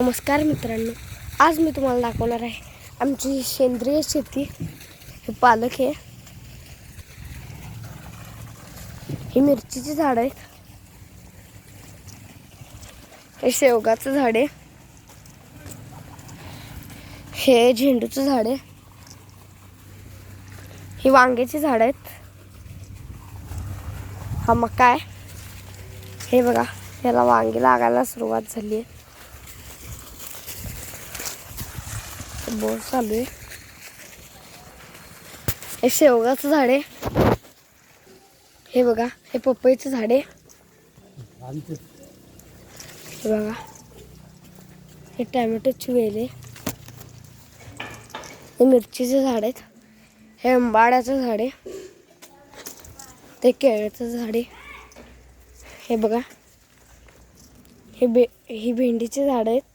नमस्कार मित्रांनो, आज मी तुम्हाला दाखवणार आहे आमची सेंद्रिय शेती। हे पालक आहे, ही मिरचीची झाड आहेत, हे शेवगाचं झाड आहे, हे झेंडूचं झाड आहे, ही वांग्याची झाड आहेत, हा मका आहे। हे बघा, याला वांगी लागायला सुरुवात झाली आहे, बोर चालू आहे। हे शेवगाचं झाड आहे, हे बघा, हे पपईचं झाड आहे, हे बघा, हे टोमॅटोची वेल आहे, हे मिरचीचे झाड आहेत, हे आंबाड्याचं झाड आहे, ते केळ्याचं झाड आहे, हे बघा, ही भेंडीचे झाड आहेत,